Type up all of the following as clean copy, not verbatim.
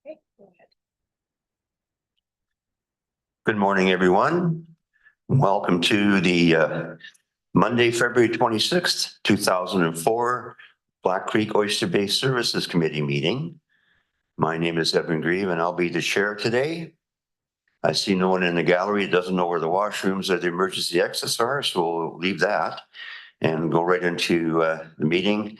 Okay, go ahead. Good morning, everyone. Welcome to the Monday, February 26th, 2004 Black Creek Oyster Bay Services Committee meeting. My name is Evan Grieve and I'll be the chair today. I see no one in the gallery that doesn't know where the washrooms or the emergency exits are, so we'll leave that and go right into the meeting.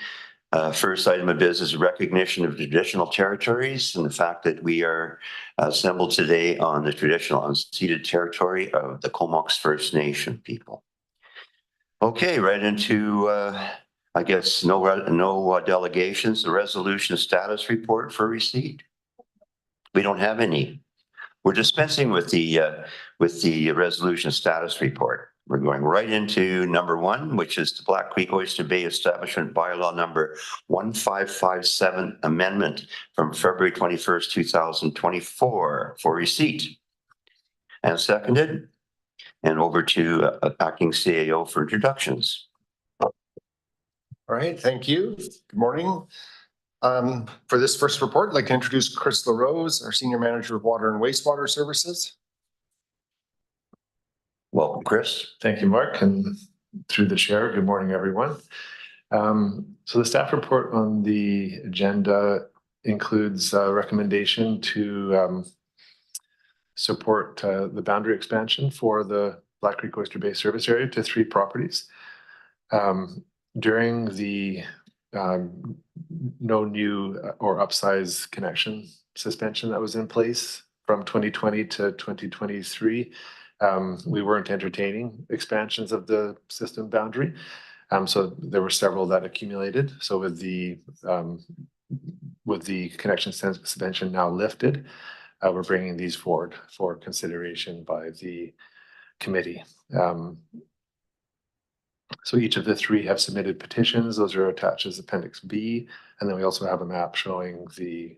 First item of business is recognition of traditional territories and the fact that we are assembled today on the traditional unceded territory of the Comox First Nation people. Okay, right into, I guess, no delegations, the resolution status report for receipt. We don't have any. We're dispensing with the resolution status report. We're going right into number one, which is the Black Creek Oyster Bay Establishment Bylaw number 1557 amendment from February 21st, 2024 for receipt. And seconded. And over to acting CAO for introductions. All right, thank you. Good morning. For this first report, I'd like to introduce Chris LaRose, our Senior Manager of Water and Wastewater Services. Welcome, Chris. Thank you, Mark, and through the chair, good morning, everyone. So the staff report on the agenda includes a recommendation to support the boundary expansion for the Black Creek Oyster Bay service area to 3 properties. During the no new or upsize connection suspension that was in place from 2020 to 2023, we weren't entertaining expansions of the system boundary. So there were several that accumulated. So with the connection suspension now lifted, we're bringing these forward for consideration by the committee. So each of the 3 have submitted petitions. Those are attached as Appendix B. And then we also have a map showing the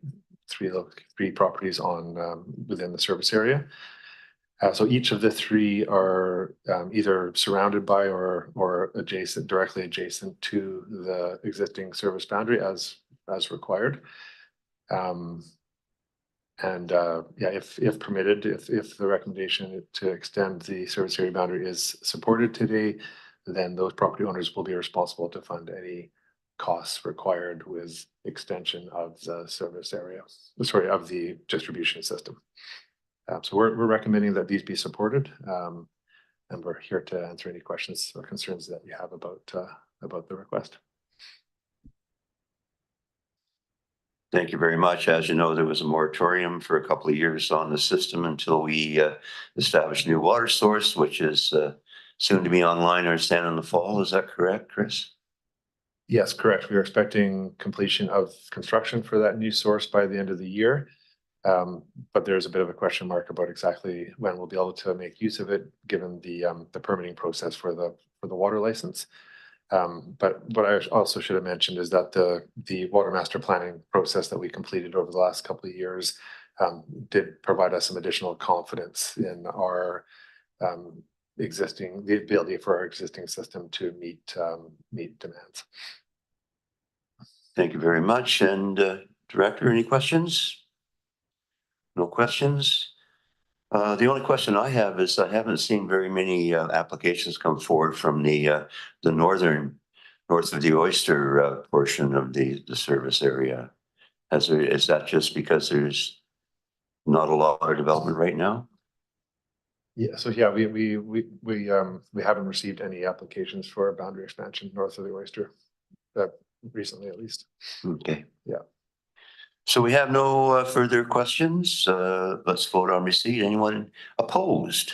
3 properties on within the service area. So each of the 3 are either surrounded by or adjacent, directly adjacent to the existing service boundary as required. If permitted, if the recommendation to extend the service area boundary is supported today, then those property owners will be responsible to fund any costs required with extension of the service area, of the distribution system. So we're recommending that these be supported, and we're here to answer any questions or concerns that you have about the request. Thank you very much. As you know, there was a moratorium for a couple of years on the system until we established a new water source, which is soon to be online or stand in the fall. Is that correct, Chris? Yes, correct. We are expecting completion of construction for that new source by the end of the year. But there's a bit of a question mark about exactly when we'll be able to make use of it, given the permitting process for the water license. But what I also should have mentioned is that the water master planning process that we completed over the last couple of years did provide us some additional confidence in our the ability for our existing system to meet demands. Thank you very much. And Director, any questions? No questions? The only question I have is I haven't seen very many applications come forward from the north of the Oyster portion of the service area. Is that just because there's not a lot of development right now? Yeah. So yeah, we haven't received any applications for a boundary expansion north of the Oyster, recently at least. Okay. Yeah. So we have no further questions. Let's vote on receipt. Anyone opposed?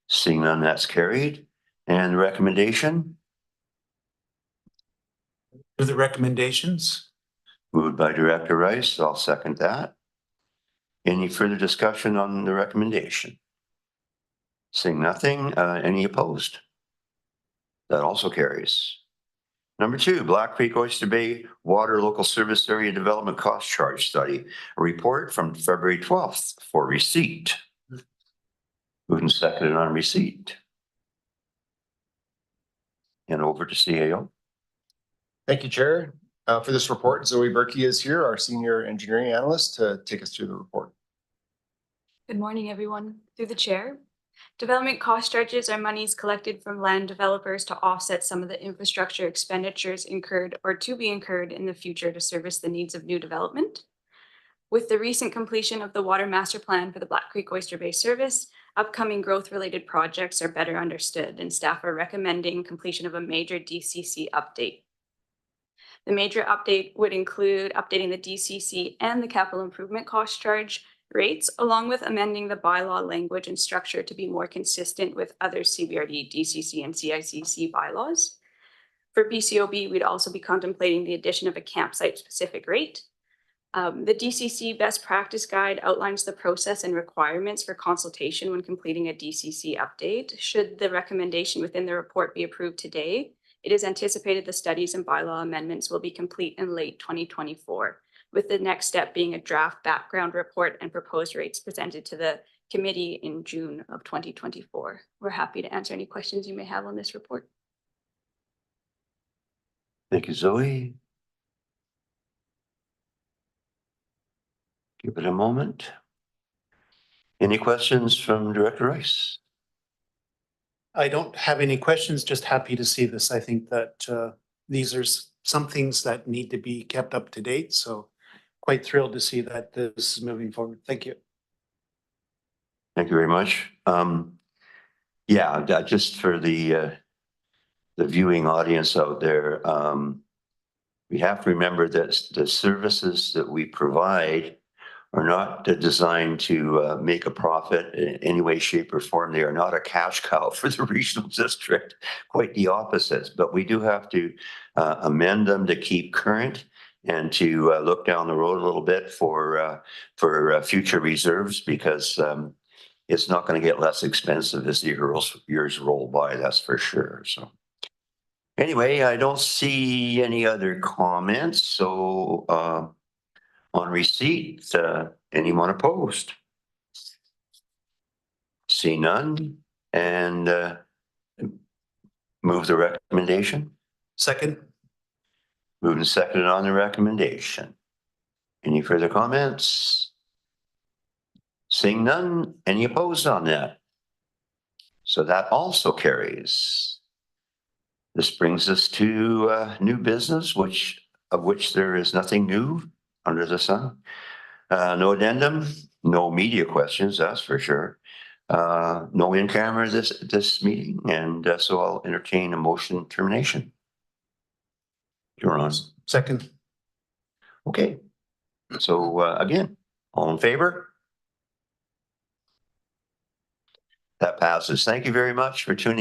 Seeing none, that's carried. And the recommendation? For the recommendations? Moved by Director Rice. I'll second that. Any further discussion on the recommendation? Seeing nothing, any opposed? That also carries. Number 2, Black Creek Oyster Bay Water Local Service Area Development Cost Charge Study, a report from February 12th for receipt. Moved and seconded on receipt. And over to CAO. Thank you, Chair. For this report, Zoe Berkey is here, our senior engineering analyst, to take us through the report. Good morning, everyone. Through the chair. Development cost charges are monies collected from land developers to offset some of the infrastructure expenditures incurred or to be incurred in the future to service the needs of new development. With the recent completion of the water master plan for the Black Creek Oyster Bay service, upcoming growth-related projects are better understood, and staff are recommending completion of a major DCC update. The major update would include updating the DCC and the capital improvement cost charge rates, along with amending the bylaw language and structure to be more consistent with other CBRD, DCC, and CICC bylaws. For BCOB, we'd also be contemplating the addition of a campsite-specific rate. The DCC best practice guide outlines the process and requirements for consultation when completing a DCC update. Should the recommendation within the report be approved today, it is anticipated the studies and bylaw amendments will be complete in late 2024, with the next step being a draft background report and proposed rates presented to the committee in June of 2024. We're happy to answer any questions you may have on this report. Thank you, Zoe. Give it a moment. Any questions from Director Rice? I don't have any questions, just happy to see this. I think that these are some things that need to be kept up to date. So quite thrilled to see that this is moving forward. Thank you. Thank you very much. Just for the viewing audience out there, we have to remember that the services that we provide are not designed to make a profit in any way, shape, or form. They are not a cash cow for the regional district, quite the opposite. But we do have to amend them to keep current and to look down the road a little bit for future reserves, because it's not going to get less expensive as the years roll by, that's for sure. So anyway, I don't see any other comments. So on receipt, anyone opposed? See none, and move the recommendation. Second. Moved and seconded on the recommendation. Any further comments? Seeing none, any opposed on that? So that also carries. This brings us to new business, of which there is nothing new under the sun. No addendum, no media questions, that's for sure. No in camera this meeting, and so I'll entertain a motion termination. You're on. Second. Okay. So again, all in favor? That passes. Thank you very much for tuning in.